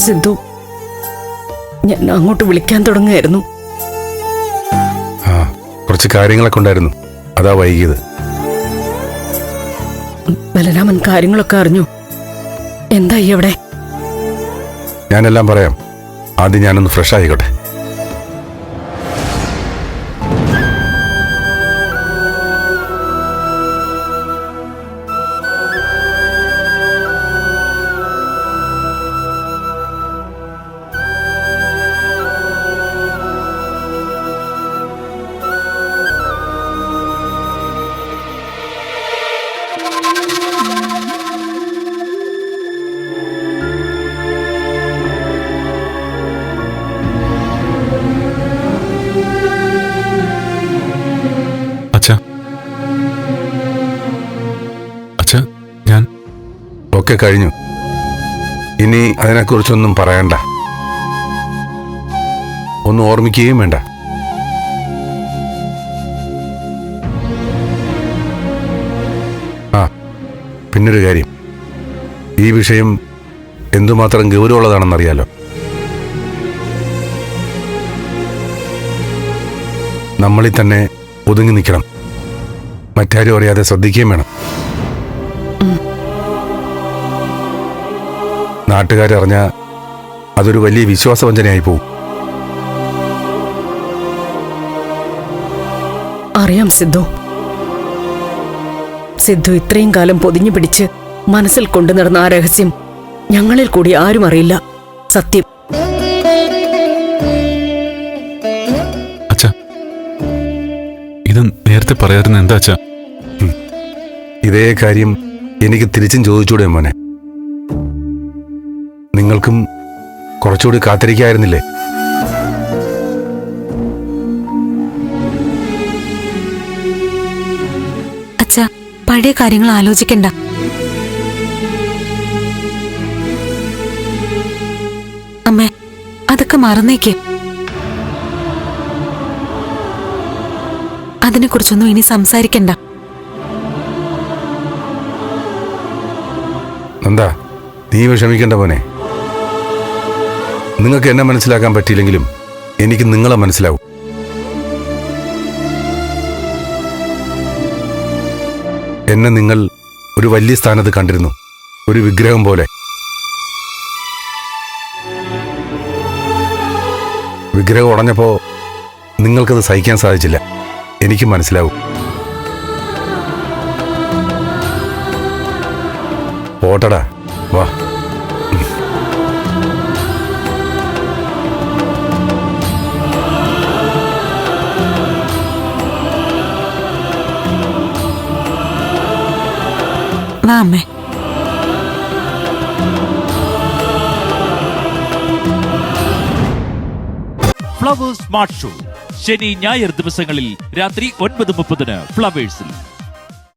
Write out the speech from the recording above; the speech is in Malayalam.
സിദ്ധു, ഞാൻ അങ്ങോട്ട് വിളിക്കാൻ തുടങ്ങുകയായിരുന്നു. കുറച്ച് കാര്യങ്ങളൊക്കെ ഉണ്ടായിരുന്നു, അതാ വൈകിയത്. ബലരാമൻ കാര്യങ്ങളൊക്കെ അറിഞ്ഞു. എന്തായി അവിടെ? ഞാനെല്ലാം പറയാം. ആദ്യം ഞാനൊന്ന് ഫ്രഷ് ആയിക്കോട്ടെ. ഒക്കെ കഴിഞ്ഞു. ഇനി അതിനെക്കുറിച്ചൊന്നും പറയണ്ട, ഒന്നും ഓർമ്മിക്കുകയും വേണ്ട. പിന്നൊരു കാര്യം, ഈ വിഷയം എന്തുമാത്രം ഗൗരവമുള്ളതാണെന്നറിയാലോ. നമ്മളിൽ തന്നെ ഒതുങ്ങി നിൽക്കണം, മറ്റാരും അറിയാതെ ശ്രദ്ധിക്കുകയും വേണം. നാട്ടുകാരറിഞ്ഞ അതൊരു വലിയ വിശ്വാസവഞ്ചനയായി പോവും. അറിയാം സിദ്ധു. സിദ്ധു ഇത്രയും കാലം പൊതിഞ്ഞു പിടിച്ച് മനസ്സിൽ കൊണ്ടു നടന്ന ആ രഹസ്യം ഞങ്ങളിൽ കൂടി ആരും അറിയില്ല. സത്യം. അച്ഛാ, ഇത് നേരത്തെ പറയാറുന്ന എന്താ അച്ഛാ? ഇതേ കാര്യം എനിക്ക് തിരിച്ചും ചോദിച്ചൂടെ മോനെ? നിങ്ങൾക്കും കുറച്ചുകൂടി കാത്തിരിക്കായിരുന്നില്ലേ? അച്ഛാ, പഴയ കാര്യങ്ങൾ ആലോചിക്കണ്ട. അമ്മേ, അതൊക്കെ മറന്നേക്ക്. അതിനെക്കുറിച്ചൊന്നും ഇനി സംസാരിക്കണ്ട. എന്താ നീ വിഷമിക്കണ്ട മോനെ. നിങ്ങൾക്ക് എന്നെ മനസ്സിലാക്കാൻ പറ്റിയില്ലെങ്കിലും എനിക്ക് നിങ്ങളെ മനസ്സിലാവും. എന്നെ നിങ്ങൾ ഒരു വലിയ സ്ഥാനത്ത് കണ്ടിരുന്നു, ഒരു വിഗ്രഹം പോലെ. വിഗ്രഹം ഉടഞ്ഞപ്പോ നിങ്ങൾക്കത് സഹിക്കാൻ സാധിച്ചില്ല, എനിക്ക് മനസ്സിലാവും. പോട്ടടാ, വാ. വാ അമ്മേ. ഫ്ലവേഴ്സ് സ്മാർട്ട് ഷോ ശനി ഞായർ ദിവസങ്ങളിൽ രാത്രി 9:30 ഫ്ലവേഴ്സിൽ.